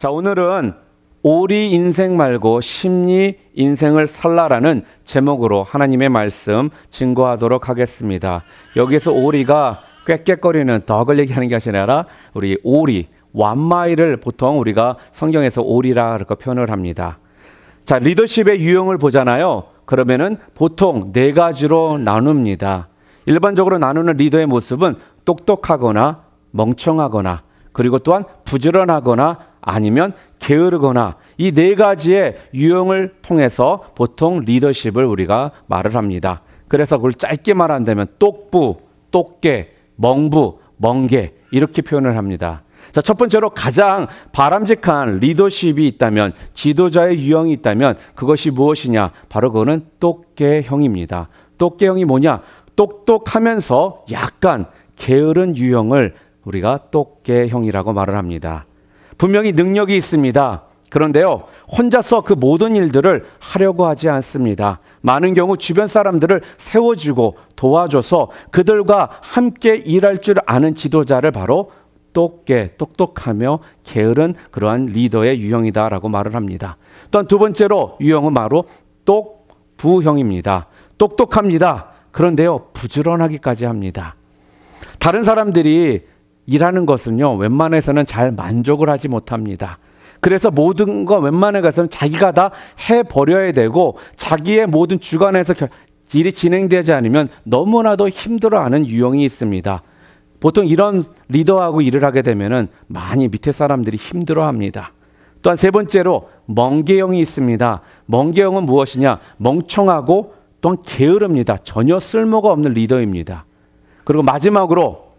자, 오늘은 오리 인생 말고 심리 인생을 살라라는 제목으로 하나님의 말씀 증거하도록 하겠습니다. 여기서 오리가 꽥꽥거리는 덕을 얘기하는 게 아니라 우리 오리, 완마이를 보통 우리가 성경에서 오리라 그렇게 표현을 합니다. 자, 리더십의 유형을 보잖아요. 그러면은 보통 네 가지로 나눕니다. 일반적으로 나누는 리더의 모습은 똑똑하거나 멍청하거나 그리고 또한 부지런하거나 아니면 게으르거나 이 네 가지의 유형을 통해서 보통 리더십을 우리가 말을 합니다. 그래서 그걸 짧게 말한다면 똑부, 똑개, 멍부, 멍게 이렇게 표현을 합니다. 자, 첫 번째로 가장 바람직한 리더십이 있다면, 지도자의 유형이 있다면 그것이 무엇이냐? 바로 그거는 똑개형입니다. 똑개형이 뭐냐? 똑똑하면서 약간 게으른 유형을 우리가 똑개형이라고 말을 합니다. 분명히 능력이 있습니다. 그런데요, 혼자서 그 모든 일들을 하려고 하지 않습니다. 많은 경우 주변 사람들을 세워주고 도와줘서 그들과 함께 일할 줄 아는 지도자를 바로 똑똑하며 게으른 그러한 리더의 유형이다라고 말을 합니다. 또한 두 번째로 유형은 바로 똑부형입니다. 똑똑합니다. 그런데요, 부지런하기까지 합니다. 다른 사람들이 일하는 것은요, 웬만해서는 잘 만족을 하지 못합니다. 그래서 모든 거 웬만해서는 자기가 다 해버려야 되고 자기의 모든 주관에서 일이 진행되지 않으면 너무나도 힘들어하는 유형이 있습니다. 보통 이런 리더하고 일을 하게 되면은 많이 밑에 사람들이 힘들어합니다. 또한 세 번째로 멍게형이 있습니다. 멍게형은 무엇이냐? 멍청하고 또한 게으릅니다. 전혀 쓸모가 없는 리더입니다. 그리고 마지막으로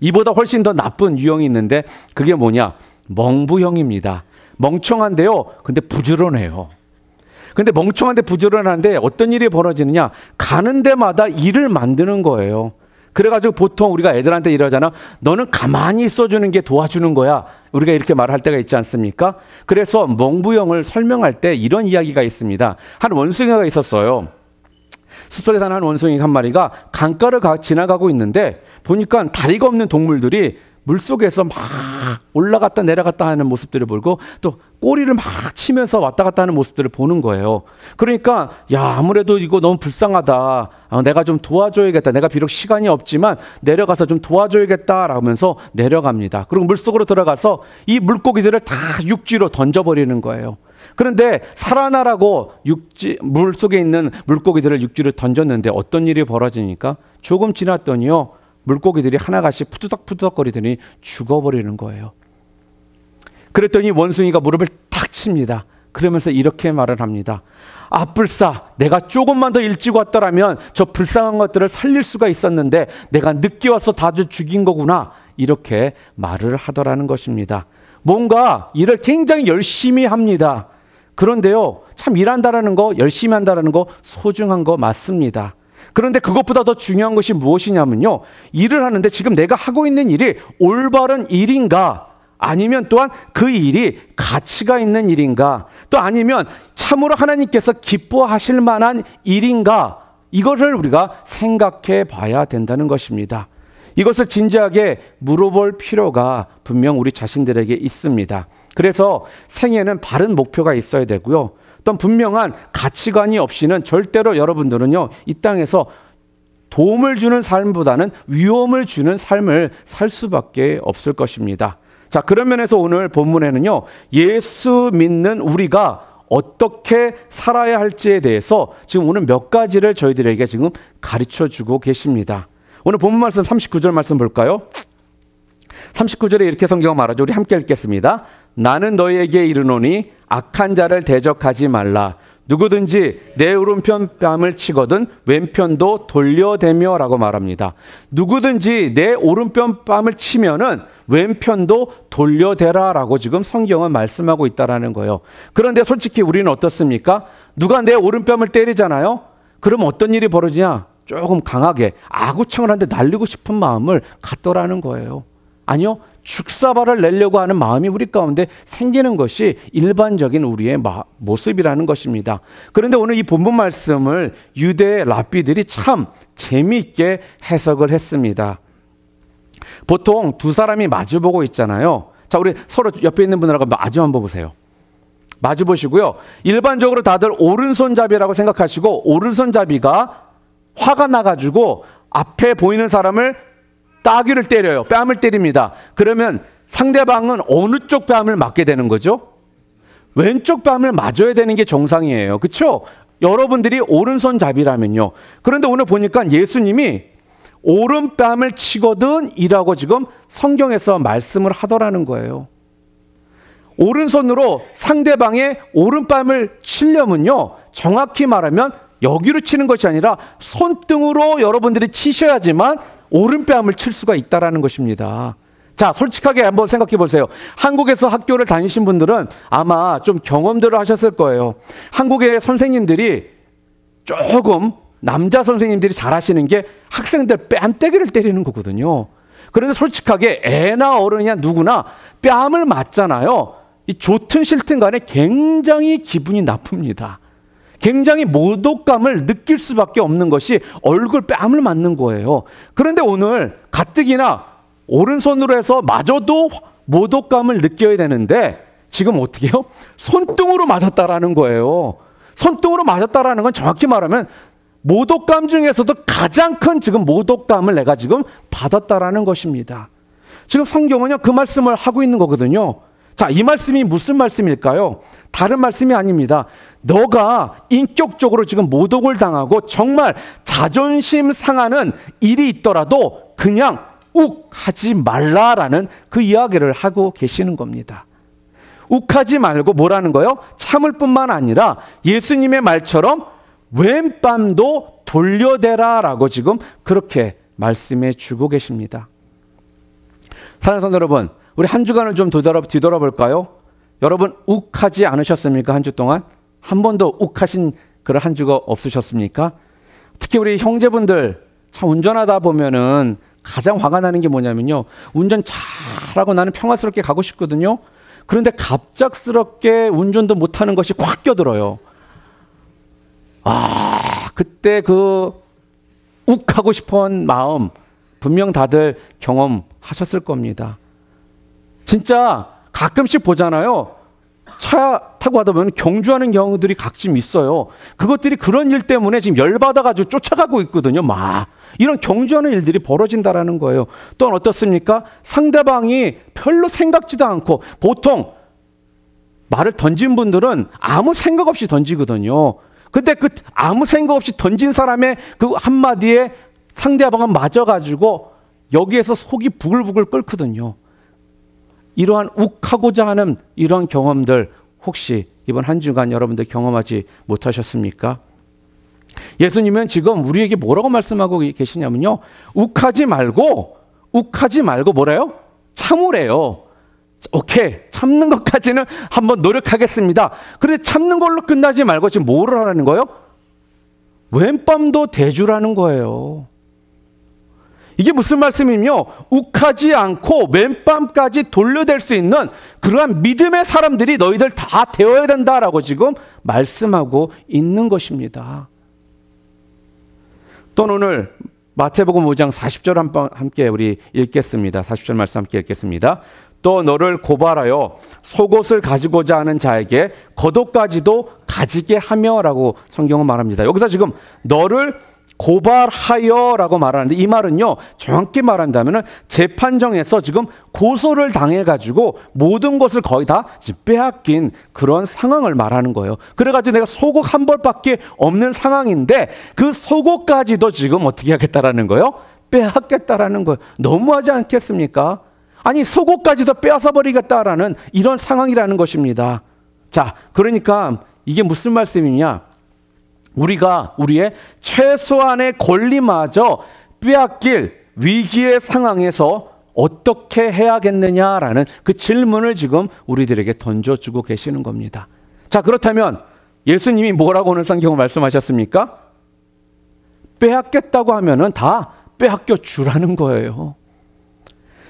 이보다 훨씬 더 나쁜 유형이 있는데 그게 뭐냐? 멍부형입니다. 멍청한데요, 근데 부지런해요. 근데 멍청한데 부지런한데 어떤 일이 벌어지느냐? 가는 데마다 일을 만드는 거예요. 그래가지고 보통 우리가 애들한테 이러잖아. 너는 가만히 있어주는 게 도와주는 거야. 우리가 이렇게 말할 때가 있지 않습니까? 그래서 멍부형을 설명할 때 이런 이야기가 있습니다. 한 원숭이가 있었어요. 숲속에 사는 한 원숭이 한 마리가 강가를 지나가고 있는데 보니까 다리가 없는 동물들이 물속에서 막 올라갔다 내려갔다 하는 모습들을 보고 또 꼬리를 막 치면서 왔다 갔다 하는 모습들을 보는 거예요. 그러니까 야, 아무래도 이거 너무 불쌍하다. 내가 좀 도와줘야겠다. 내가 비록 시간이 없지만 내려가서 좀 도와줘야겠다 라면서 내려갑니다. 그리고 물속으로 들어가서 이 물고기들을 다 육지로 던져버리는 거예요. 그런데 살아나라고 물속에 있는 물고기들을 육지로 던졌는데 어떤 일이 벌어지니까 조금 지났더니요, 물고기들이 하나같이 푸드덕푸드덕거리더니 죽어버리는 거예요. 그랬더니 원숭이가 무릎을 탁 칩니다. 그러면서 이렇게 말을 합니다. 불사, 내가 조금만 더 일찍 왔더라면 저 불쌍한 것들을 살릴 수가 있었는데 내가 늦게 와서 다들 죽인 거구나. 이렇게 말을 하더라는 것입니다. 뭔가 일을 굉장히 열심히 합니다. 그런데요, 참 일한다라는 거, 열심히 한다라는 거 소중한 거 맞습니다. 그런데 그것보다 더 중요한 것이 무엇이냐면요, 일을 하는데 지금 내가 하고 있는 일이 올바른 일인가, 아니면 또한 그 일이 가치가 있는 일인가, 또 아니면 참으로 하나님께서 기뻐하실 만한 일인가, 이것을 우리가 생각해 봐야 된다는 것입니다. 이것을 진지하게 물어볼 필요가 분명 우리 자신들에게 있습니다. 그래서 생애는 바른 목표가 있어야 되고요. 또 분명한 가치관이 없이는 절대로 여러분들은요, 이 땅에서 도움을 주는 삶보다는 위험을 주는 삶을 살 수밖에 없을 것입니다. 자, 그런 면에서 오늘 본문에는요, 예수 믿는 우리가 어떻게 살아야 할지에 대해서 지금 오늘 몇 가지를 저희들에게 지금 가르쳐 주고 계십니다. 오늘 본문 말씀 39절 말씀 볼까요? 39절에 이렇게 성경을 말하죠. 우리 함께 읽겠습니다. 나는 너희에게 이르노니 악한 자를 대적하지 말라. 누구든지 내 오른편 뺨을 치거든 왼편도 돌려대며 라고 말합니다. 누구든지 내 오른편 뺨을 치면은 왼편도 돌려대라 라고 지금 성경은 말씀하고 있다라는 거예요. 그런데 솔직히 우리는 어떻습니까? 누가 내 오른뺨을 때리잖아요. 그럼 어떤 일이 벌어지냐? 조금 강하게 아구창을 한 대 날리고 싶은 마음을 갖더라는 거예요. 아니요, 죽사발을 내려고 하는 마음이 우리 가운데 생기는 것이 일반적인 우리의 모습이라는 것입니다. 그런데 오늘 이 본문 말씀을 유대 랍비들이 참 재미있게 해석을 했습니다. 보통 두 사람이 마주보고 있잖아요. 자, 우리 서로 옆에 있는 분들하고 마주 한번 보세요. 마주 보시고요. 일반적으로 다들 오른손잡이라고 생각하시고 오른손잡이가 화가 나가지고 앞에 보이는 사람을 따귀를 때려요. 뺨을 때립니다. 그러면 상대방은 어느 쪽 뺨을 맞게 되는 거죠? 왼쪽 뺨을 맞아야 되는 게 정상이에요. 그렇죠? 여러분들이 오른손잡이라면요. 그런데 오늘 보니까 예수님이 오른뺨을 치거든 이라고 지금 성경에서 말씀을 하더라는 거예요. 오른손으로 상대방의 오른뺨을 치려면요, 정확히 말하면 여기로 치는 것이 아니라 손등으로 여러분들이 치셔야지만 오른뺨을 칠 수가 있다라는 것입니다. 자, 솔직하게 한번 생각해 보세요. 한국에서 학교를 다니신 분들은 아마 좀 경험들을 하셨을 거예요. 한국의 선생님들이 조금 남자 선생님들이 잘하시는 게 학생들 뺨때기를 때리는 거거든요. 그런데 솔직하게 애나 어른이나 누구나 뺨을 맞잖아요. 이 좋든 싫든 간에 굉장히 기분이 나쁩니다. 굉장히 모독감을 느낄 수밖에 없는 것이 얼굴 뺨을 맞는 거예요. 그런데 오늘 가뜩이나 오른손으로 해서 마저도 모독감을 느껴야 되는데 지금 어떻게 해요? 손등으로 맞았다라는 거예요. 손등으로 맞았다라는 건 정확히 말하면 모독감 중에서도 가장 큰 지금 모독감을 내가 지금 받았다라는 것입니다. 지금 성경은요, 그 말씀을 하고 있는 거거든요. 자, 이 말씀이 무슨 말씀일까요? 다른 말씀이 아닙니다. 너가 인격적으로 지금 모독을 당하고 정말 자존심 상하는 일이 있더라도 그냥 욱하지 말라라는 그 이야기를 하고 계시는 겁니다. 욱하지 말고 뭐라는 거요? 참을 뿐만 아니라 예수님의 말처럼 왼뺨도 돌려대라라고 지금 그렇게 말씀해 주고 계십니다. 사랑하는 성도 여러분, 우리 한 주간을 좀 뒤돌아볼까요? 여러분 욱하지 않으셨습니까? 한 주 동안? 한 번도 욱하신 그런 한 주가 없으셨습니까? 특히 우리 형제분들 참 운전하다 보면은 가장 화가 나는 게 뭐냐면요, 운전 잘하고 나는 평화스럽게 가고 싶거든요. 그런데 갑작스럽게 운전도 못하는 것이 확 껴들어요. 그때 그 욱하고 싶은 마음 분명 다들 경험하셨을 겁니다. 진짜 가끔씩 보잖아요. 차 타고 가다 보면 경주하는 경우들이 가끔 있어요. 그것들이 그런 일 때문에 지금 열받아가지고 쫓아가고 있거든요. 이런 경주하는 일들이 벌어진다라는 거예요. 또한 어떻습니까? 상대방이 별로 생각지도 않고, 보통 말을 던진 분들은 아무 생각 없이 던지거든요. 근데 그 아무 생각 없이 던진 사람의 그 한마디에 상대방은 맞아가지고 여기에서 속이 부글부글 끓거든요. 이러한 욱하고자 하는 이런 경험들 혹시 이번 한 주간 여러분들 경험하지 못하셨습니까? 예수님은 지금 우리에게 뭐라고 말씀하고 계시냐면요, 욱하지 말고 뭐래요? 참으래요. 오케이, 참는 것까지는 한번 노력하겠습니다. 그런데 참는 걸로 끝나지 말고 지금 뭐를 하라는 거예요? 왼뺨도 대주라는 거예요. 이게 무슨 말씀이며, 욱하지 않고 왼뺨까지 돌려댈 수 있는 그러한 믿음의 사람들이 너희들 다 되어야 된다라고 지금 말씀하고 있는 것입니다. 또 오늘 마태복음 5장 40절 함께 우리 읽겠습니다. 40절 말씀 함께 읽겠습니다. 또 너를 고발하여 속옷을 가지고자 하는 자에게 겉옷까지도 가지게 하며라고 성경은 말합니다. 여기서 지금 너를 고발하여라고 말하는데, 이 말은요, 정확히 말한다면 재판정에서 지금 고소를 당해가지고 모든 것을 거의 다 빼앗긴 그런 상황을 말하는 거예요. 그래가지고 내가 속옷 한 벌밖에 없는 상황인데 그 속옷까지도 지금 어떻게 하겠다라는 거예요? 빼앗겠다라는 거예요. 너무하지 않겠습니까? 아니, 속옷까지도 빼앗아 버리겠다라는 이런 상황이라는 것입니다. 자, 그러니까 이게 무슨 말씀이냐? 우리가 우리의 최소한의 권리마저 빼앗길 위기의 상황에서 어떻게 해야겠느냐라는 그 질문을 지금 우리들에게 던져주고 계시는 겁니다. 자, 그렇다면 예수님이 뭐라고 오늘 성경을 말씀하셨습니까? 빼앗겠다고 하면은 다 빼앗겨 주라는 거예요.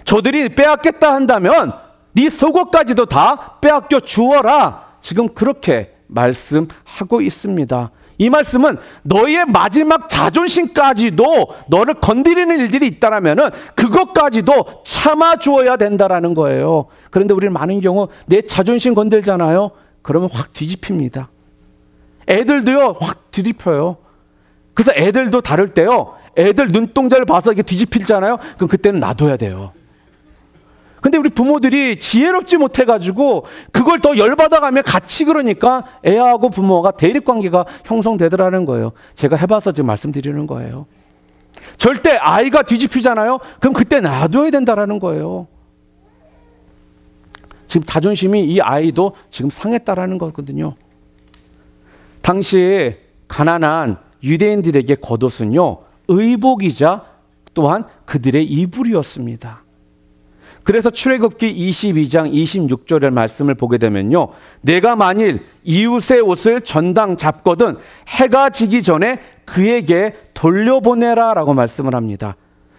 저들이 빼앗겠다 한다면 네 속옷까지도 다 빼앗겨 주어라. 지금 그렇게 말씀하고 있습니다. 이 말씀은 너의 마지막 자존심까지도 너를 건드리는 일들이 있다라면은 그것까지도 참아주어야 된다라는 거예요. 그런데 우리는 많은 경우 내 자존심 건들잖아요. 그러면 확 뒤집힙니다. 애들도요, 확 뒤집혀요. 그래서 애들도 다를 때요, 애들 눈동자를 봐서 이게 뒤집히잖아요. 그럼 그때는 놔둬야 돼요. 근데 우리 부모들이 지혜롭지 못해가지고 그걸 더 열받아가면 같이 그러니까 애하고 부모가 대립관계가 형성되더라는 거예요. 제가 해봐서 지금 말씀드리는 거예요. 절대 아이가 뒤집히잖아요. 그럼 그때 놔둬야 된다라는 거예요. 지금 자존심이 이 아이도 지금 상했다라는 거거든요. 당시에 가난한 유대인들에게 겉옷은요, 의복이자 또한 그들의 이불이었습니다. 그래서 출애굽기 22장 26절의 말씀을 보게 되면요, 내가 만일 이웃의 옷을 전당 잡거든 해가 지기 전에 그에게 돌려보내라 라고 말씀을 합니다.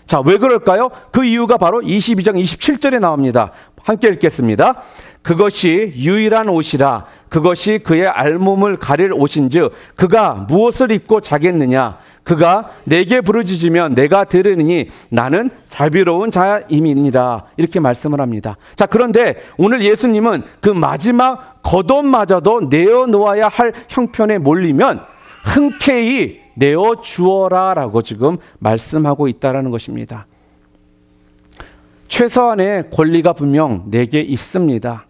자, 왜 그럴까요? 그 이유가 바로 22장 27절에 나옵니다. 함께 읽겠습니다. 그것이 유일한 옷이라. 그것이 그의 알몸을 가릴 옷인즉 그가 무엇을 입고 자겠느냐. 그가 내게 부르짖으면 내가 들으니 나는 자비로운 자임이니라. 이렇게 말씀을 합니다. 자, 그런데 오늘 예수님은 그 마지막 겉옷마저도 내어놓아야 할 형편에 몰리면 흔쾌히 내어주어라 라고 지금 말씀하고 있다는 것입니다. 최소한의 권리가 분명 내게 있습니다.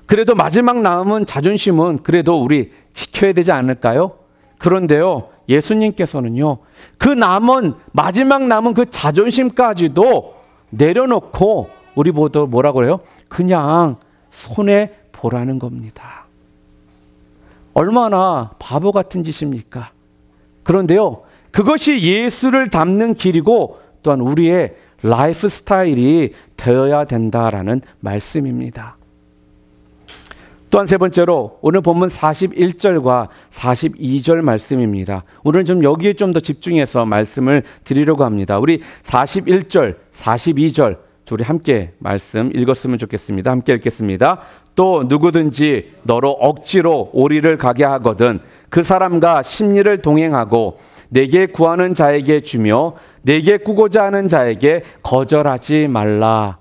그래도 마지막 남은 자존심은 그래도 우리 지켜야 되지 않을까요? 그런데요, 예수님께서는요, 그 남은 마지막 남은 그 자존심까지도 내려놓고 우리 모두 뭐라고 해요? 그냥 손해 보라는 겁니다. 얼마나 바보 같은 짓입니까? 그런데요, 그것이 예수를 닮는 길이고 또한 우리의 라이프 스타일이 되어야 된다라는 말씀입니다. 또한 세 번째로 오늘 본문 41절과 42절 말씀입니다. 오늘 좀 여기에 좀 더 집중해서 말씀을 드리려고 합니다. 우리 41절, 42절 우리 함께 말씀 읽었으면 좋겠습니다. 함께 읽겠습니다. 또 누구든지 너로 억지로 오리를 가게 하거든 그 사람과 심리를 동행하고 내게 구하는 자에게 주며 내게 꾸고자 하는 자에게 거절하지 말라.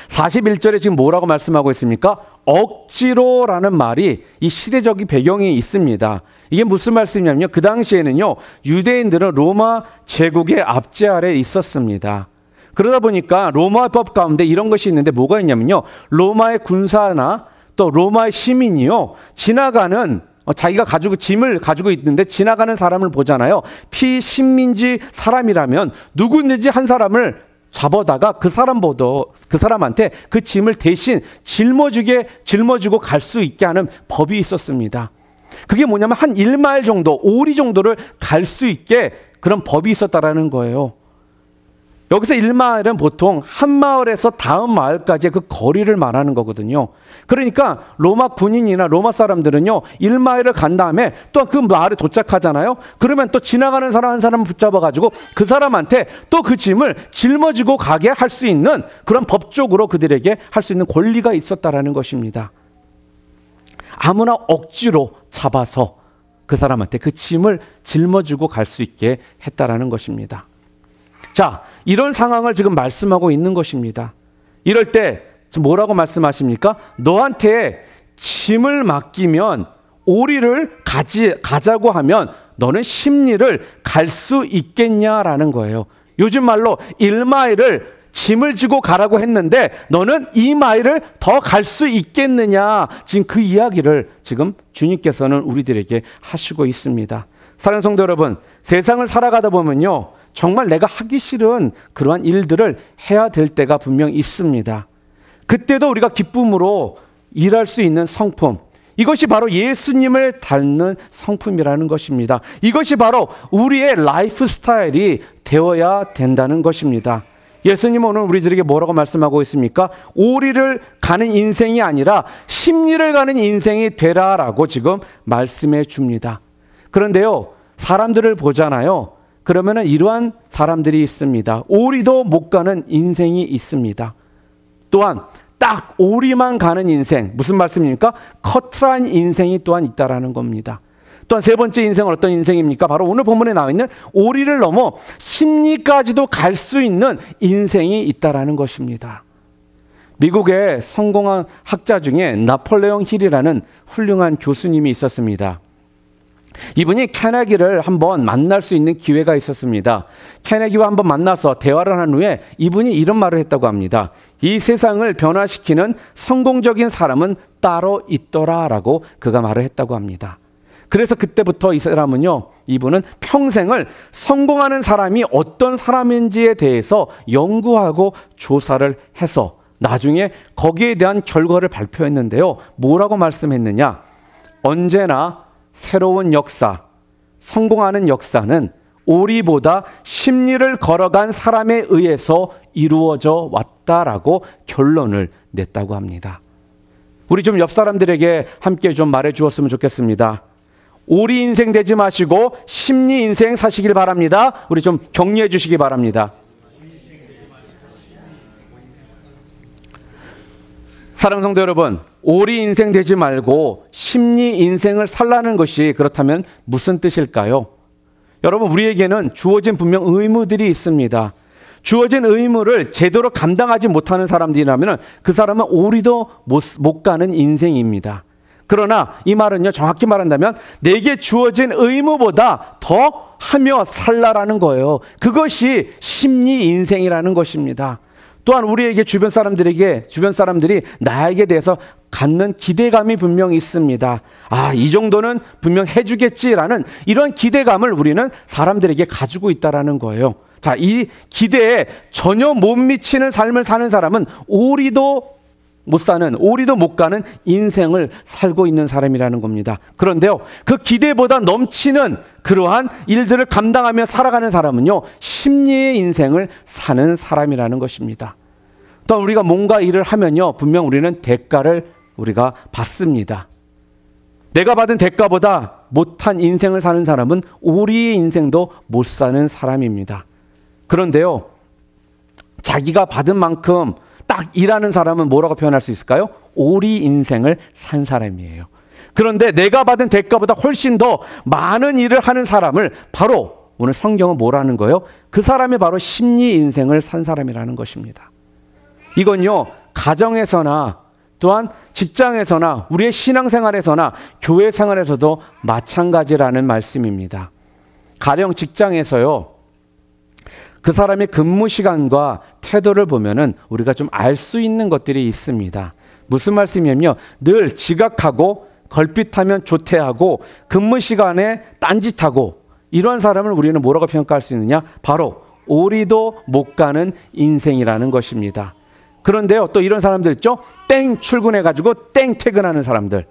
41절에 지금 뭐라고 말씀하고 있습니까? 억지로라는 말이 이 시대적인 배경이 있습니다. 이게 무슨 말씀이냐면요, 그 당시에는요, 유대인들은 로마 제국의 압제 아래에 있었습니다. 그러다 보니까 로마법 가운데 이런 것이 있는데 뭐가 있냐면요, 로마의 군사나 또 로마의 시민이요, 지나가는 자기가 가지고 짐을 가지고 있는데 지나가는 사람을 보잖아요. 피식민지 사람이라면 누구든지 한 사람을 잡아다가 그 사람한테 그 짐을 대신 짊어주고 갈 수 있게 하는 법이 있었습니다. 그게 뭐냐면 한 1마일 정도, 오리 정도를 갈 수 있게 그런 법이 있었다라는 거예요. 여기서 1마일은 보통 한 마을에서 다음 마을까지의 그 거리를 말하는 거거든요. 그러니까 로마 군인이나 로마 사람들은요, 1마일을 간 다음에 또 그 마을에 도착하잖아요. 그러면 또 지나가는 사람 한 사람을 붙잡아가지고 그 사람한테 또 그 짐을 짊어지고 가게 할 수 있는 그런 법적으로 그들에게 할 수 있는 권리가 있었다라는 것입니다. 아무나 억지로 잡아서 그 사람한테 그 짐을 짊어지고 갈 수 있게 했다라는 것입니다. 자, 이런 상황을 지금 말씀하고 있는 것입니다. 이럴 때 지금 뭐라고 말씀하십니까? 너한테 짐을 맡기면 오리를 가자고 하면 너는 십리를 갈 수 있겠냐라는 거예요. 요즘 말로 1마일을 짐을 지고 가라고 했는데 너는 2마일을 더 갈 수 있겠느냐. 지금 그 이야기를 지금 주님께서는 우리들에게 하시고 있습니다. 사랑하는 성도 여러분, 세상을 살아가다 보면요, 정말 내가 하기 싫은 그러한 일들을 해야 될 때가 분명 있습니다. 그때도 우리가 기쁨으로 일할 수 있는 성품, 이것이 바로 예수님을 닮는 성품이라는 것입니다. 이것이 바로 우리의 라이프 스타일이 되어야 된다는 것입니다. 예수님은 오늘 우리들에게 뭐라고 말씀하고 있습니까? 오리를 가는 인생이 아니라 십리를 가는 인생이 되라라고 지금 말씀해 줍니다. 그런데요, 사람들을 보잖아요. 그러면은 이러한 사람들이 있습니다. 오리도 못 가는 인생이 있습니다. 또한 딱 오리만 가는 인생, 무슨 말씀입니까? 커트란 인생이 또한 있다라는 겁니다. 또한 세 번째 인생은 어떤 인생입니까? 바로 오늘 본문에 나와 있는 오리를 넘어 심리까지도 갈 수 있는 인생이 있다라는 것입니다. 미국의 성공한 학자 중에 나폴레옹 힐이라는 훌륭한 교수님이 있었습니다. 이분이 케네디를 한번 만날 수 있는 기회가 있었습니다. 케네디와 한번 만나서 대화를 한 후에 이분이 이런 말을 했다고 합니다. 이 세상을 변화시키는 성공적인 사람은 따로 있더라라고 그가 말을 했다고 합니다. 그래서 그때부터 이 사람은요, 이분은 평생을 성공하는 사람이 어떤 사람인지에 대해서 연구하고 조사를 해서 나중에 거기에 대한 결과를 발표했는데요. 뭐라고 말씀했느냐? 언제나 새로운 역사, 성공하는 역사는 오리보다 심리를 걸어간 사람에 의해서 이루어져 왔다라고 결론을 냈다고 합니다. 우리 좀 옆 사람들에게 함께 좀 말해 주었으면 좋겠습니다. 오리 인생 되지 마시고 심리 인생 사시길 바랍니다. 우리 좀 격려해 주시기 바랍니다. 사랑하는 성도 여러분, 오리 인생 되지 말고 심리 인생을 살라는 것이 그렇다면 무슨 뜻일까요? 여러분, 우리에게는 주어진 분명 의무들이 있습니다. 주어진 의무를 제대로 감당하지 못하는 사람들이라면 그 사람은 오리도 못 가는 인생입니다. 그러나 이 말은요, 정확히 말한다면 내게 주어진 의무보다 더 하며 살라라는 거예요. 그것이 심리 인생이라는 것입니다. 또한 우리에게 주변 사람들이 나에게 대해서 갖는 기대감이 분명히 있습니다. 아, 이 정도는 분명 해주겠지라는 이런 기대감을 우리는 사람들에게 가지고 있다라는 거예요. 자, 이 기대에 전혀 못 미치는 삶을 사는 사람은 오리도 못 가는 인생을 살고 있는 사람이라는 겁니다. 그런데요, 그 기대보다 넘치는 그러한 일들을 감당하며 살아가는 사람은요, 심리의 인생을 사는 사람이라는 것입니다. 또 우리가 뭔가 일을 하면요, 분명 우리는 대가를 우리가 받습니다. 내가 받은 대가보다 못한 인생을 사는 사람은 오리의 인생도 못 사는 사람입니다. 그런데요, 자기가 받은 만큼 딱 일하는 사람은 뭐라고 표현할 수 있을까요? 오리 인생을 산 사람이에요. 그런데 내가 받은 대가보다 훨씬 더 많은 일을 하는 사람을 바로 오늘 성경은 뭐라는 거예요? 그 사람이 바로 심리 인생을 산 사람이라는 것입니다. 이건요, 가정에서나 또한 직장에서나 우리의 신앙생활에서나 교회 생활에서도 마찬가지라는 말씀입니다. 가령 직장에서요, 그 사람의 근무 시간과 태도를 보면은 우리가 좀 알 수 있는 것들이 있습니다. 무슨 말씀이냐면요, 늘 지각하고 걸핏하면 조퇴하고 근무 시간에 딴짓하고 이런 사람을 우리는 뭐라고 평가할 수 있느냐? 바로 오리도 못 가는 인생이라는 것입니다. 그런데요, 또 이런 사람들 있죠? 땡 출근해가지고 땡 퇴근하는 사람들.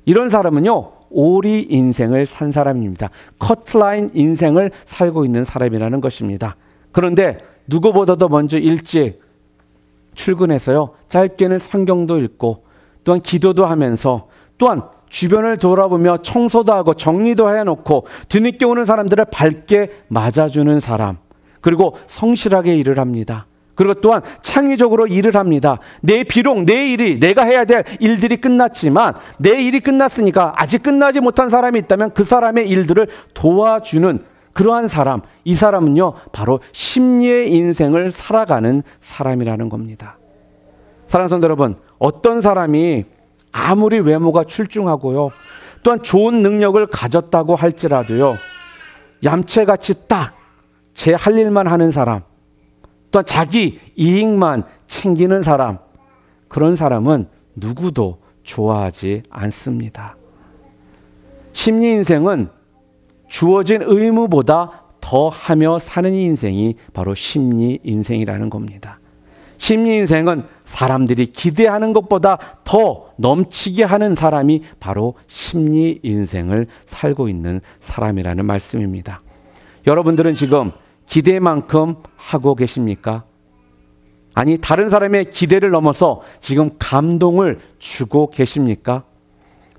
이런 사람은요, 오리 인생을 산 사람입니다. 커트라인 인생을 살고 있는 사람이라는 것입니다. 그런데 누구보다도 먼저 일찍 출근해서요, 짧게는 성경도 읽고 또한 기도도 하면서 또한 주변을 돌아보며 청소도 하고 정리도 해놓고 뒤늦게 오는 사람들을 밝게 맞아주는 사람, 그리고 성실하게 일을 합니다. 그리고 또한 창의적으로 일을 합니다. 비록 내 일이, 내가 해야 될 일들이 끝났지만 내 일이 끝났으니까 아직 끝나지 못한 사람이 있다면 그 사람의 일들을 도와주는 그러한 사람, 이 사람은요, 바로 심리의 인생을 살아가는 사람이라는 겁니다. 사랑하는 성도 여러분, 어떤 사람이 아무리 외모가 출중하고요, 또한 좋은 능력을 가졌다고 할지라도요, 얌체같이 딱 제 할 일만 하는 사람, 또한 자기 이익만 챙기는 사람, 그런 사람은 누구도 좋아하지 않습니다. 심리 인생은 주어진 의무보다 더 하며 사는 인생이 바로 심리 인생이라는 겁니다. 심리 인생은 사람들이 기대하는 것보다 더 넘치게 하는 사람이 바로 심리 인생을 살고 있는 사람이라는 말씀입니다. 여러분들은 지금 기대만큼 하고 계십니까? 아니, 다른 사람의 기대를 넘어서 지금 감동을 주고 계십니까?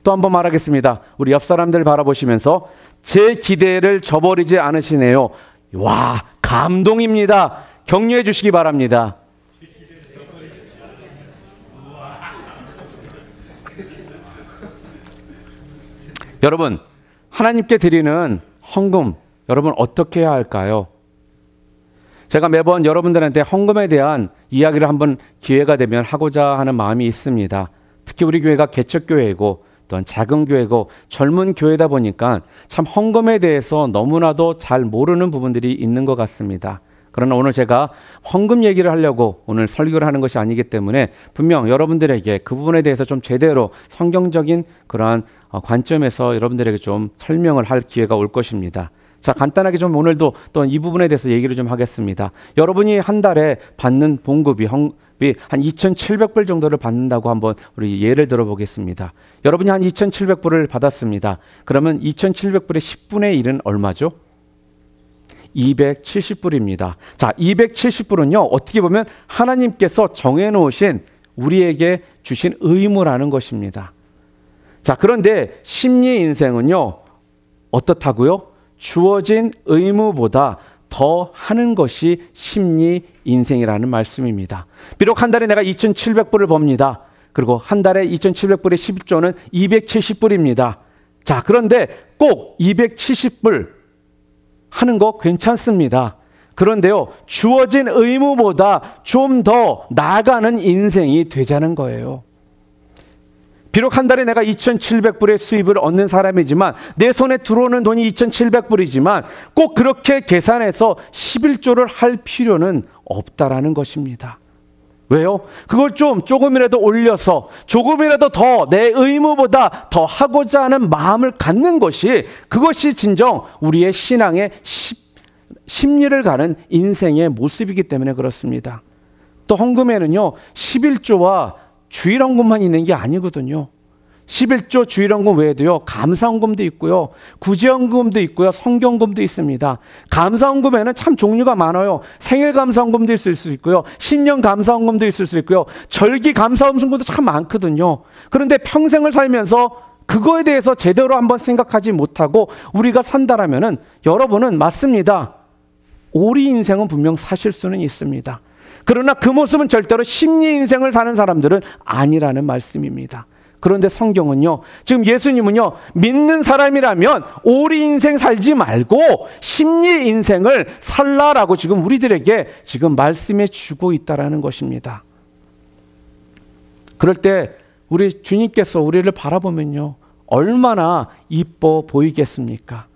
또 한 번 말하겠습니다. 우리 옆 사람들 바라보시면서 제 기대를 저버리지 않으시네요. 와, 감동입니다. 격려해 주시기 바랍니다. 여러분, 하나님께 드리는 헌금, 여러분 어떻게 해야 할까요? 제가 매번 여러분들한테 헌금에 대한 이야기를 한번 기회가 되면 하고자 하는 마음이 있습니다. 특히 우리 교회가 개척교회이고 또한 작은 교회고 젊은 교회다 보니까 참 헌금에 대해서 너무나도 잘 모르는 부분들이 있는 것 같습니다. 그러나 오늘 제가 헌금 얘기를 하려고 오늘 설교를 하는 것이 아니기 때문에 분명 여러분들에게 그 부분에 대해서 좀 제대로 성경적인 그러한 관점에서 여러분들에게 좀 설명을 할 기회가 올 것입니다. 자, 간단하게 좀 오늘도 또 이 부분에 대해서 얘기를 좀 하겠습니다. 여러분이 한 달에 받는 봉급이 한 2,700불 정도를 받는다고 한번 우리 예를 들어 보겠습니다. 여러분이 한 2,700불을 받았습니다. 그러면 2,700불의 10분의 1은 얼마죠? 270불입니다. 자, 270불은요, 어떻게 보면 하나님께서 정해놓으신 우리에게 주신 의무라는 것입니다. 자, 그런데 심리 인생은요, 어떻다고요? 주어진 의무보다 더 하는 것이 심리 인생이라는 말씀입니다. 비록 한 달에 내가 2,700불을 법니다. 그리고 한 달에 2,700불의 11조는 270불입니다. 자, 그런데 꼭 270불 하는 거 괜찮습니다. 그런데요, 주어진 의무보다 좀 더 나아가는 인생이 되자는 거예요. 비록 한 달에 내가 2,700불의 수입을 얻는 사람이지만 내 손에 들어오는 돈이 2,700불이지만 꼭 그렇게 계산해서 11조를 할 필요는 없다라는 것입니다. 왜요? 그걸 조금이라도 올려서 조금이라도 더 내 의무보다 더 하고자 하는 마음을 갖는 것이 그것이 진정 우리의 신앙의 심리를 가는 인생의 모습이기 때문에 그렇습니다. 또 헌금에는요, 11조와 주일헌금만 있는 게 아니거든요. 11조 주일헌금 외에도요, 감사헌금도 있고요, 구제헌금도 있고요, 성경금도 있습니다. 감사헌금에는 참 종류가 많아요. 생일 감사헌금도 있을 수 있고요, 신년 감사헌금도 있을 수 있고요, 절기 감사헌금도 참 많거든요. 그런데 평생을 살면서 그거에 대해서 제대로 한번 생각하지 못하고 우리가 산다라면은 여러분은 맞습니다. 오리 인생은 분명 사실 수는 있습니다. 그러나 그 모습은 절대로 심리 인생을 사는 사람들은 아니라는 말씀입니다. 그런데 성경은요, 지금 예수님은요, 믿는 사람이라면 오리 인생 살지 말고 심리 인생을 살라라고 지금 우리들에게 지금 말씀해 주고 있다라는 것입니다. 그럴 때 우리 주님께서 우리를 바라보면요, 얼마나 이뻐 보이겠습니까?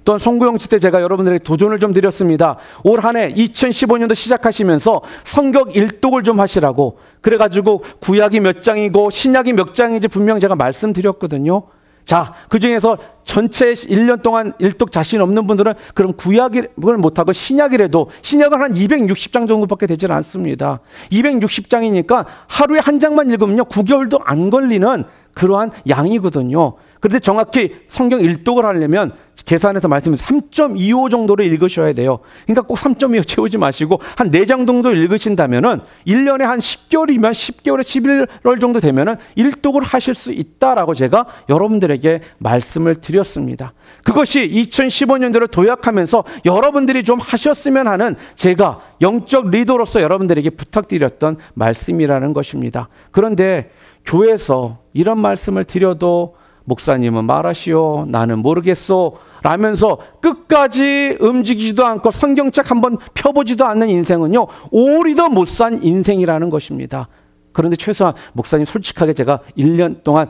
또한 송구영치 때 제가 여러분들에게 도전을 좀 드렸습니다. 올 한 해 2015년도 시작하시면서 성경 일독을 좀 하시라고. 그래가지고 구약이 몇 장이고 신약이 몇 장인지 분명 제가 말씀드렸거든요. 자, 그 중에서 전체 1년 동안 일독 자신 없는 분들은 그럼 구약을 못하고 신약이라도, 신약은 한 260장 정도밖에 되질 않습니다. 260장이니까 하루에 한 장만 읽으면요, 9개월도 안 걸리는 그러한 양이거든요. 그런데 정확히 성경 일독을 하려면 계산해서 말씀을 3.25 정도를 읽으셔야 돼요. 그러니까 꼭 3.25 채우지 마시고 한 4장 정도 읽으신다면은 1년에 한 10개월이면 10개월에 11월 정도 되면은 일독을 하실 수 있다라고 제가 여러분들에게 말씀을 드렸습니다. 그것이 2015년도를 도약하면서 여러분들이 좀 하셨으면 하는 제가 영적 리더로서 여러분들에게 부탁드렸던 말씀이라는 것입니다. 그런데 교회에서 이런 말씀을 드려도 목사님은 말하시오, 나는 모르겠소 라면서 끝까지 움직이지도 않고 성경책 한번 펴보지도 않는 인생은요, 오리도 못 산 인생이라는 것입니다. 그런데 최소한 목사님 솔직하게 제가 1년 동안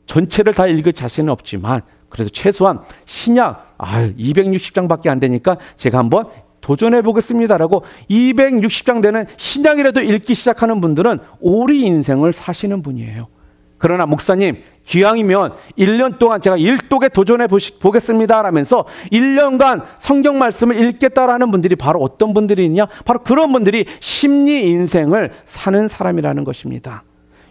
전체를 다 읽을 자신은 없지만 그래도 최소한 신약 260장밖에 안 되니까 제가 한번 도전해 보겠습니다라고 260장 되는 신약이라도 읽기 시작하는 분들은 오리 인생을 사시는 분이에요. 그러나 목사님, 기왕이면 1년 동안 제가 일독에 도전해 보겠습니다 라면서 1년간 성경 말씀을 읽겠다라는 분들이 바로 어떤 분들이 있냐? 바로 그런 분들이 심리 인생을 사는 사람이라는 것입니다.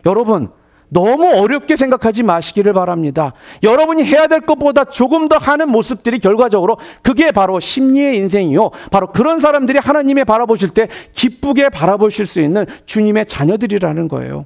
여러분, 너무 어렵게 생각하지 마시기를 바랍니다. 여러분이 해야 될 것보다 조금 더 하는 모습들이 결과적으로 그게 바로 심리의 인생이요, 바로 그런 사람들이 하나님의 바라보실 때 기쁘게 바라보실 수 있는 주님의 자녀들이라는 거예요.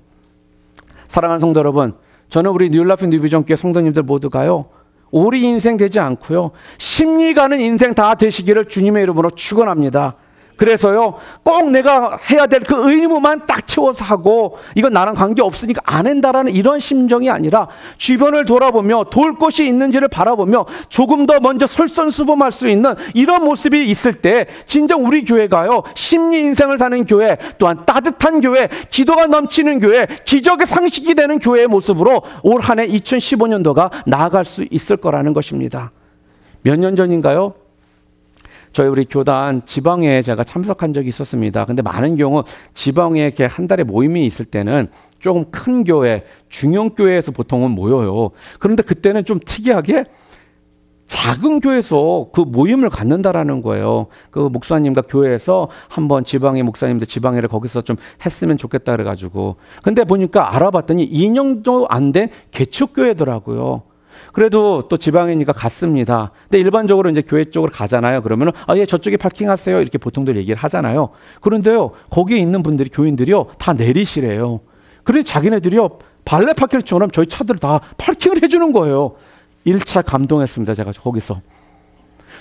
사랑하는 성도 여러분, 저는 우리 뉴라이프 뉴비전교회 성도님들 모두가요, 오리 인생 되지 않고요, 심리 가는 인생 다 되시기를 주님의 이름으로 축원합니다. 그래서요, 꼭 내가 해야 될 그 의무만 딱 채워서 하고, 이건 나랑 관계 없으니까 안 한다라는 이런 심정이 아니라, 주변을 돌아보며 돌 곳이 있는지를 바라보며 조금 더 먼저 솔선수범할 수 있는 이런 모습이 있을 때, 진정 우리 교회가요, 심리 인생을 사는 교회, 또한 따뜻한 교회, 기도가 넘치는 교회, 기적의 상식이 되는 교회의 모습으로 올 한 해 2015년도가 나아갈 수 있을 거라는 것입니다. 몇 년 전인가요? 저희 우리 교단 지방에 제가 참석한 적이 있었습니다. 근데 많은 경우 지방에 이렇게 한 달에 모임이 있을 때는 조금 큰 교회, 중형교회에서 보통은 모여요. 그런데 그때는 좀 특이하게 작은 교회에서 그 모임을 갖는다라는 거예요. 그 목사님과 교회에서 한번 지방의 목사님들 지방회를 거기서 좀 했으면 좋겠다 그래가지고. 근데 보니까 알아봤더니 2년도 안 된 개척교회더라고요. 그래도 또 지방이니까 갔습니다. 근데 일반적으로 이제 교회 쪽으로 가잖아요. 그러면은 예, 저쪽에 파킹하세요. 이렇게 보통들 얘기를 하잖아요. 그런데요, 거기에 있는 분들이, 교인들이요, 다 내리시래요. 그래 자기네들이요, 발레 파킹처럼 저희 차들을 다 파킹을 해주는 거예요. 1차 감동했습니다. 제가 거기서.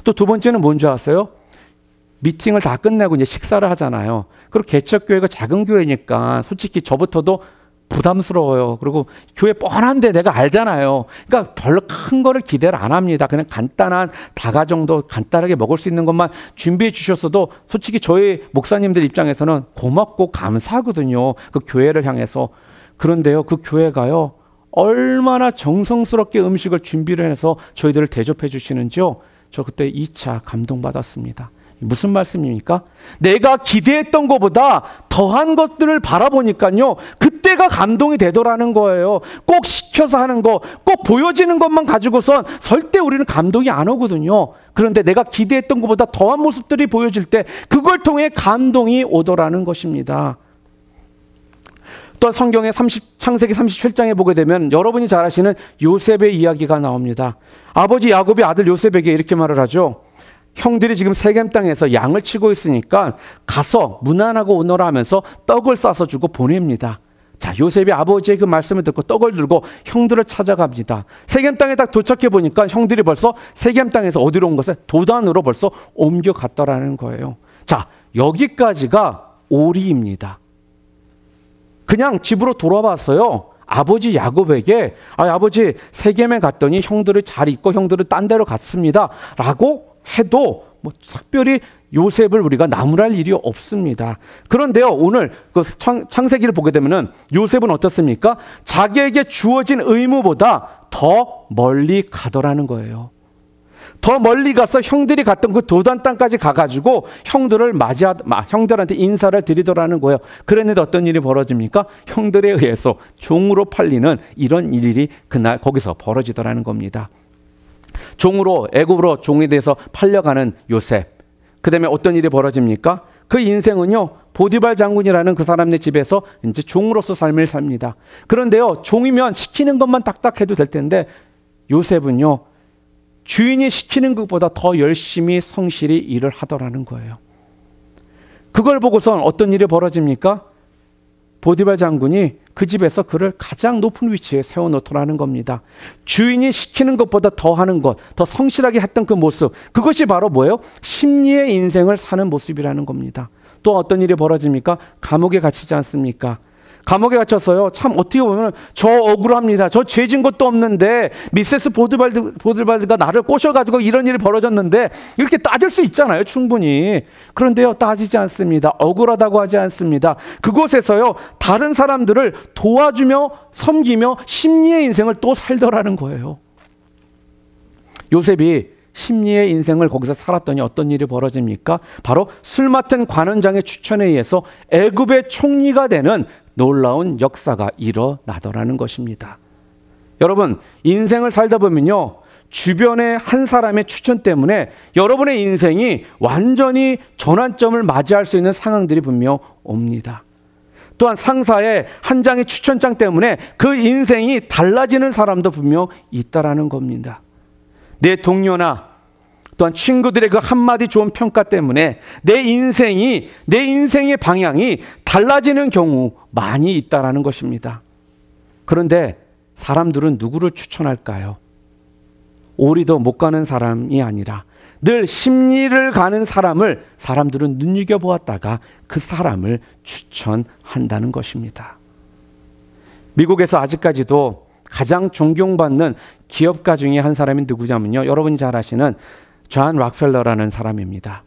또 두 번째는 뭔지 아세요? 미팅을 다 끝내고 이제 식사를 하잖아요. 그리고 개척교회가 작은 교회니까 솔직히 저부터도 부담스러워요. 그리고 교회 뻔한데 내가 알잖아요. 그러니까 별로 큰 거를 기대를 안 합니다. 그냥 간단한 다가 정도 간단하게 먹을 수 있는 것만 준비해 주셨어도 솔직히 저희 목사님들 입장에서는 고맙고 감사하거든요. 그 교회를 향해서. 그런데요, 그 교회가요, 얼마나 정성스럽게 음식을 준비를 해서 저희들을 대접해 주시는지요. 저 그때 2차 감동받았습니다. 무슨 말씀입니까? 내가 기대했던 것보다 더한 것들을 바라보니까요, 그때가 감동이 되더라는 거예요. 꼭 시켜서 하는 거, 꼭 보여지는 것만 가지고선 절대 우리는 감동이 안 오거든요. 그런데 내가 기대했던 것보다 더한 모습들이 보여질 때 그걸 통해 감동이 오더라는 것입니다. 또 성경의 창세기 37장에 보게 되면 여러분이 잘 아시는 요셉의 이야기가 나옵니다. 아버지 야곱이 아들 요셉에게 이렇게 말을 하죠. 형들이 지금 세겜 땅에서 양을 치고 있으니까 가서 무난하고 오너라 하면서 떡을 싸서 주고 보냅니다. 자, 요셉이 아버지의 그 말씀을 듣고 떡을 들고 형들을 찾아갑니다. 세겜 땅에 딱 도착해 보니까 형들이 벌써 세겜 땅에서 어디로 온 것을 도단으로 벌써 옮겨갔더라는 거예요. 자, 여기까지가 오리입니다. 그냥 집으로 돌아왔어요. 아버지 야곱에게 아버지 세겜에 갔더니 형들을 잘 있고 형들은 딴 데로 갔습니다 라고 해도 뭐 특별히 요셉을 우리가 나무랄 일이 없습니다. 그런데요, 오늘 그 창세기를 보게 되면은 요셉은 어떻습니까? 자기에게 주어진 의무보다 더 멀리 가더라는 거예요. 더 멀리 가서 형들이 갔던 그 도단 땅까지 가가지고 형들한테 인사를 드리더라는 거예요. 그랬는데 어떤 일이 벌어집니까? 형들에 의해서 종으로 팔리는 이런 일이 그날 거기서 벌어지더라는 겁니다. 종으로, 애굽으로 종이 돼서 팔려가는 요셉. 그 다음에 어떤 일이 벌어집니까? 그 인생은요, 보디발 장군이라는 그 사람의 집에서 이제 종으로서 삶을 삽니다. 그런데요, 종이면 시키는 것만 딱딱 해도 될 텐데 요셉은요, 주인이 시키는 것보다 더 열심히 성실히 일을 하더라는 거예요. 그걸 보고선 어떤 일이 벌어집니까? 보디발 장군이 그 집에서 그를 가장 높은 위치에 세워놓더라는 겁니다. 주인이 시키는 것보다 더 하는 것, 더 성실하게 했던 그 모습, 그것이 바로 뭐예요? 심리의 인생을 사는 모습이라는 겁니다. 또 어떤 일이 벌어집니까? 감옥에 갇히지 않습니까? 감옥에 갇혔어요. 참 어떻게 보면 저 억울합니다. 저 죄진 것도 없는데 미세스 보들발드가 나를 꼬셔가지고 이런 일이 벌어졌는데 이렇게 따질 수 있잖아요. 충분히. 그런데요, 따지지 않습니다. 억울하다고 하지 않습니다. 그곳에서요, 다른 사람들을 도와주며 섬기며 심리의 인생을 또 살더라는 거예요. 요셉이 심리의 인생을 거기서 살았더니 어떤 일이 벌어집니까? 바로 술 맡은 관원장의 추천에 의해서 애굽의 총리가 되는 놀라운 역사가 일어나더라는 것입니다. 여러분, 인생을 살다 보면요, 주변의 한 사람의 추천 때문에 여러분의 인생이 완전히 전환점을 맞이할 수 있는 상황들이 분명 옵니다. 또한 상사의 한 장의 추천장 때문에 그 인생이 달라지는 사람도 분명 있다라는 겁니다. 내 동료나 또한 친구들의 그 한마디 좋은 평가 때문에 내 인생의 방향이 달라지는 경우 많이 있다라는 것입니다. 그런데 사람들은 누구를 추천할까요? 오리도 못 가는 사람이 아니라 늘 심리를 가는 사람을 사람들은 눈여겨보았다가 그 사람을 추천한다는 것입니다. 미국에서 아직까지도 가장 존경받는 기업가 중에 한 사람이 누구냐면요, 여러분이 잘 아시는 존 록펠러라는 사람입니다.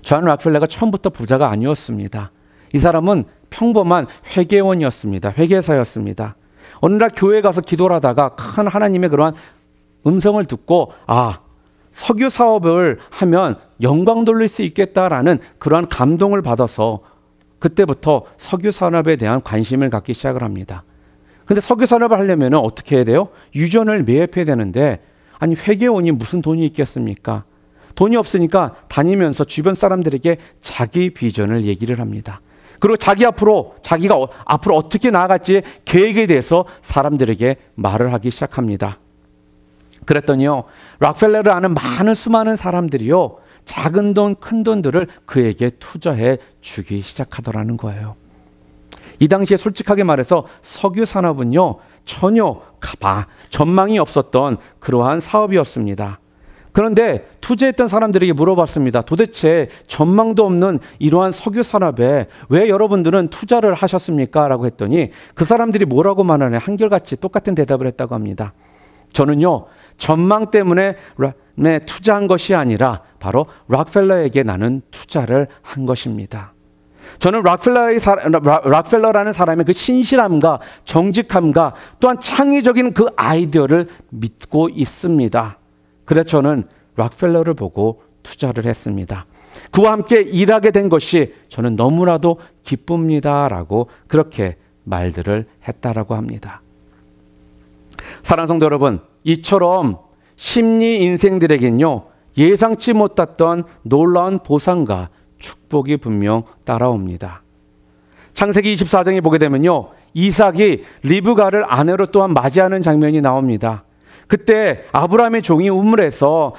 존 록펠러가 처음부터 부자가 아니었습니다. 이 사람은 평범한 회계원이었습니다. 회계사였습니다. 어느 날 교회에 가서 기도를 하다가 큰 하나님의 그러한 음성을 듣고 석유 사업을 하면 영광 돌릴 수 있겠다라는 그러한 감동을 받아서 그때부터 석유 산업에 대한 관심을 갖기 시작을 합니다. 근데 석유 산업을 하려면 어떻게 해야 돼요? 유전을 매입해야 되는데 아니 회계원이 무슨 돈이 있겠습니까? 돈이 없으니까 다니면서 주변 사람들에게 자기 비전을 얘기를 합니다. 그리고 자기가 앞으로 어떻게 나아갈지 계획에 대해서 사람들에게 말을 하기 시작합니다. 그랬더니요, 록펠러를 아는 수많은 사람들이요, 작은 돈, 큰 돈들을 그에게 투자해 주기 시작하더라는 거예요. 이 당시에 솔직하게 말해서 석유 산업은요, 전혀 전망이 없었던 그러한 사업이었습니다. 그런데 투자했던 사람들에게 물어봤습니다. 도대체 전망도 없는 이러한 석유 산업에 왜 여러분들은 투자를 하셨습니까? 라고 했더니 그 사람들이 뭐라고 말하냐, 한결같이 똑같은 대답을 했다고 합니다. 저는요, 전망 때문에 투자한 것이 아니라 바로 록펠러에게 나는 투자를 한 것입니다. 저는 록펠러라는 사람의 그 신실함과 정직함과 또한 창의적인 그 아이디어를 믿고 있습니다. 그래서 저는 록펠러를 보고 투자를 했습니다. 그와 함께 일하게 된 것이 저는 너무나도 기쁩니다라고 그렇게 말들을 했다라고 합니다. 사랑하는 성도 여러분, 이처럼 심리 인생들에겐요, 예상치 못했던 놀라운 보상과 축복이 분명 따라옵니다. 창세기 24장에 보게 되면요, 이삭이 리브가를 아내로 또한 맞이하는 장면이 나옵니다. 그때 아브라함의 종이 우물에서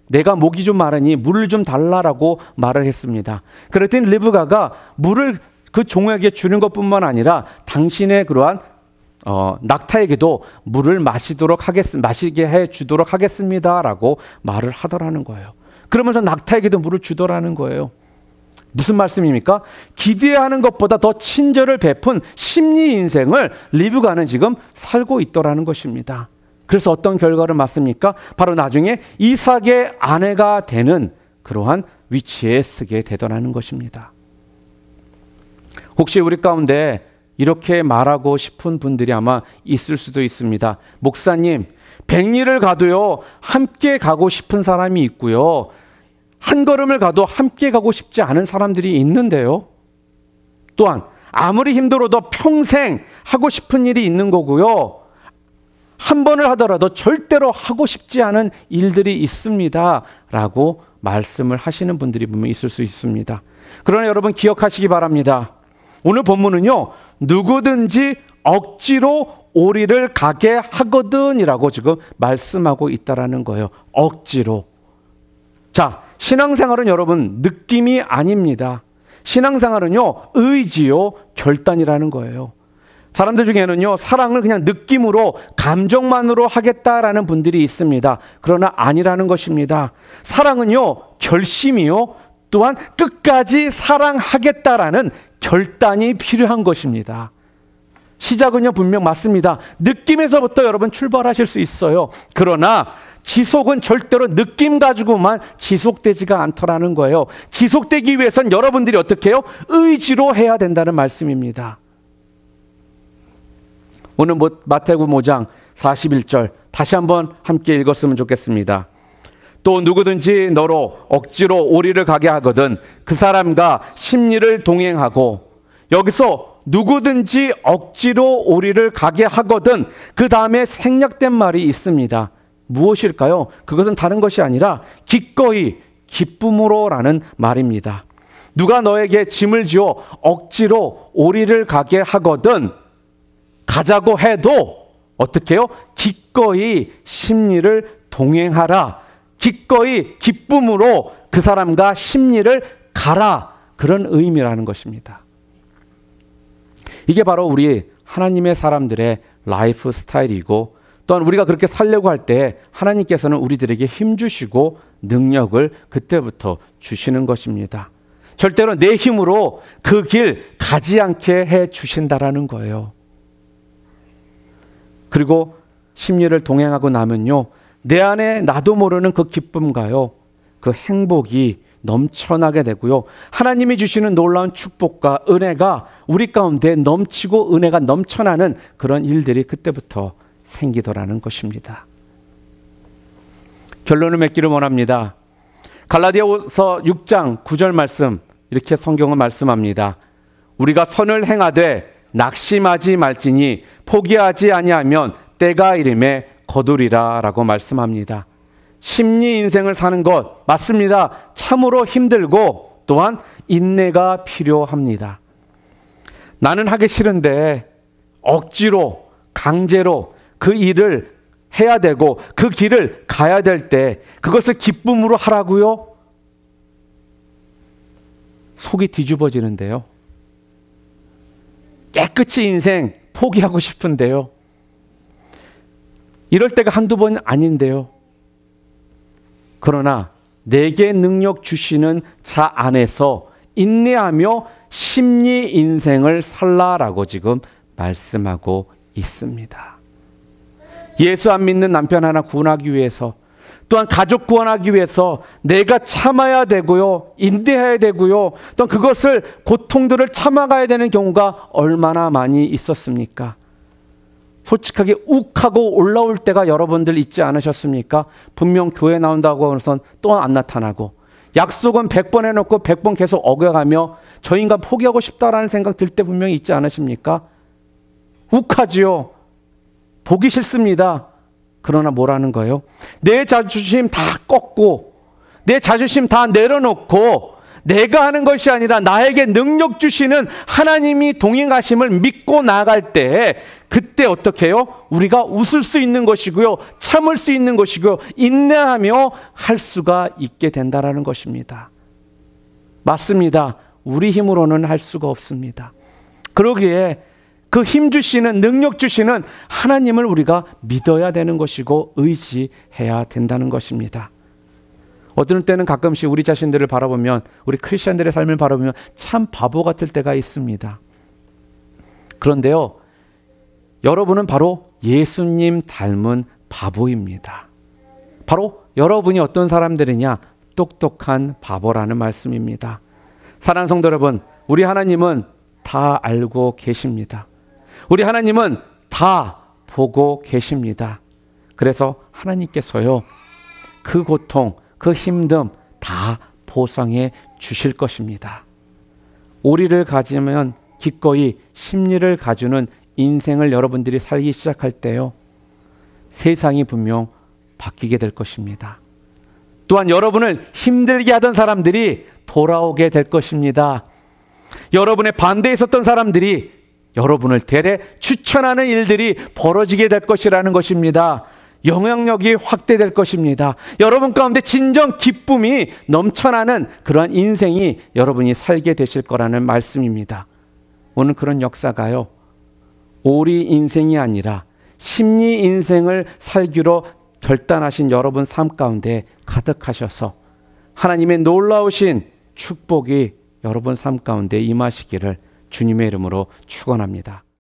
내가 목이 좀 마르니 물을 좀 달라라고 말을 했습니다. 그랬더니 리브가가 물을 그 종에게 주는 것뿐만 아니라 당신의 그러한 낙타에게도 물을 마시게 해 주도록 하겠습니다라고 말을 하더라는 거예요. 그러면서 낙타에게도 물을 주더라는 거예요. 무슨 말씀입니까? 기대하는 것보다 더 친절을 베푼 심리 인생을 리브가는 지금 살고 있더라는 것입니다. 그래서 어떤 결과를 맞습니까? 바로 나중에 이삭의 아내가 되는 그러한 위치에 서게 되더라는 것입니다. 혹시 우리 가운데 이렇게 말하고 싶은 분들이 아마 있을 수도 있습니다. 목사님, 100리를 가도요, 함께 가고 싶은 사람이 있고요, 한 걸음을 가도 함께 가고 싶지 않은 사람들이 있는데요. 또한 아무리 힘들어도 평생 하고 싶은 일이 있는 거고요, 한 번을 하더라도 절대로 하고 싶지 않은 일들이 있습니다 라고 말씀을 하시는 분들이 분명히 있을 수 있습니다. 그러나 여러분 기억하시기 바랍니다. 오늘 본문은요, 누구든지 억지로 오리를 가게 하거든 이라고 지금 말씀하고 있다라는 거예요. 억지로. 자, 신앙생활은 여러분 느낌이 아닙니다. 신앙생활은요, 의지요, 결단이라는 거예요. 사람들 중에는요, 사랑을 그냥 느낌으로, 감정만으로 하겠다라는 분들이 있습니다. 그러나 아니라는 것입니다. 사랑은요, 결심이요, 또한 끝까지 사랑하겠다라는 결단이 필요한 것입니다. 시작은요, 분명 맞습니다. 느낌에서부터 여러분 출발하실 수 있어요. 그러나 지속은 절대로 느낌 가지고만 지속되지가 않더라는 거예요. 지속되기 위해선 여러분들이 어떻게 해요? 의지로 해야 된다는 말씀입니다. 오늘 마태복음 5장 41절 다시 한번 함께 읽었으면 좋겠습니다. 또 누구든지 너로 억지로 오리를 가게 하거든 그 사람과 심리를 동행하고, 여기서 누구든지 억지로 오리를 가게 하거든, 그 다음에 생략된 말이 있습니다. 무엇일까요? 그것은 다른 것이 아니라 기꺼이, 기쁨으로라는 말입니다. 누가 너에게 짐을 지어 억지로 오리를 가게 하거든 가자고 해도 어떻게 해요? 기꺼이 심리를 동행하라. 기꺼이 기쁨으로 그 사람과 심리를 가라. 그런 의미라는 것입니다. 이게 바로 우리 하나님의 사람들의 라이프 스타일이고 또한 우리가 그렇게 살려고 할 때 하나님께서는 우리들에게 힘 주시고 능력을 그때부터 주시는 것입니다. 절대로 내 힘으로 그 길 가지 않게 해 주신다라는 거예요. 그리고 심리를 동행하고 나면요, 내 안에 나도 모르는 그 기쁨과요, 그 행복이 넘쳐나게 되고요, 하나님이 주시는 놀라운 축복과 은혜가 우리 가운데 넘치고 은혜가 넘쳐나는 그런 일들이 그때부터 생기더라는 것입니다. 결론을 맺기를 원합니다. 갈라디아서 6장 9절 말씀, 이렇게 성경은 말씀합니다. 우리가 선을 행하되 낙심하지 말지니 포기하지 아니하면 때가 이름에 거두리라 라고 말씀합니다. 심리 인생을 사는 것 맞습니다. 참으로 힘들고 또한 인내가 필요합니다. 나는 하기 싫은데 억지로 강제로 그 일을 해야 되고 그 길을 가야 될 때 그것을 기쁨으로 하라고요? 속이 뒤집어지는데요. 깨끗이 인생 포기하고 싶은데요. 이럴 때가 한두 번 아닌데요. 그러나 내게 능력 주시는 자 안에서 인내하며 심리 인생을 살라라고 지금 말씀하고 있습니다. 예수 안 믿는 남편 하나 구원하기 위해서, 또한 가족 구원하기 위해서 내가 참아야 되고요, 인내해야 되고요, 또 그것을 고통들을 참아가야 되는 경우가 얼마나 많이 있었습니까? 솔직하게 욱하고 올라올 때가 여러분들 있지 않으셨습니까? 분명 교회 나온다고 해서 또 안 나타나고, 약속은 100번 해놓고 100번 계속 어겨가며 저 인간 포기하고 싶다라는 생각 들 때 분명히 있지 않으십니까? 욱하지요. 보기 싫습니다. 그러나 뭐라는 거예요? 내 자존심 다 꺾고 내 자존심 다 내려놓고 내가 하는 것이 아니라 나에게 능력 주시는 하나님이 동행하심을 믿고 나아갈 때, 그때 어떻게 해요? 우리가 웃을 수 있는 것이고요, 참을 수 있는 것이고요, 인내하며 할 수가 있게 된다라는 것입니다. 맞습니다. 우리 힘으로는 할 수가 없습니다. 그러기에 그 힘 주시는, 능력 주시는 하나님을 우리가 믿어야 되는 것이고 의지해야 된다는 것입니다. 어떤 때는 가끔씩 우리 자신들을 바라보면, 우리 크리스천들의 삶을 바라보면 참 바보 같을 때가 있습니다. 그런데요, 여러분은 바로 예수님 닮은 바보입니다. 바로 여러분이 어떤 사람들이냐? 똑똑한 바보라는 말씀입니다. 사랑하는 성도 여러분, 우리 하나님은 다 알고 계십니다. 우리 하나님은 다 보고 계십니다. 그래서 하나님께서요, 그 고통, 그 힘듦 다 보상해 주실 것입니다. 오리를 가지면 기꺼이 심리를 가주는 인생을 여러분들이 살기 시작할 때요, 세상이 분명 바뀌게 될 것입니다. 또한 여러분을 힘들게 하던 사람들이 돌아오게 될 것입니다. 여러분의 반대에 있었던 사람들이 여러분을 대래 추천하는 일들이 벌어지게 될 것이라는 것입니다. 영향력이 확대될 것입니다. 여러분 가운데 진정 기쁨이 넘쳐나는 그러한 인생이 여러분이 살게 되실 거라는 말씀입니다. 오늘 그런 역사가요, 오리 인생이 아니라 심리 인생을 살기로 결단하신 여러분 삶 가운데 가득하셔서 하나님의 놀라우신 축복이 여러분 삶 가운데 임하시기를 주님의 이름으로 축원합니다.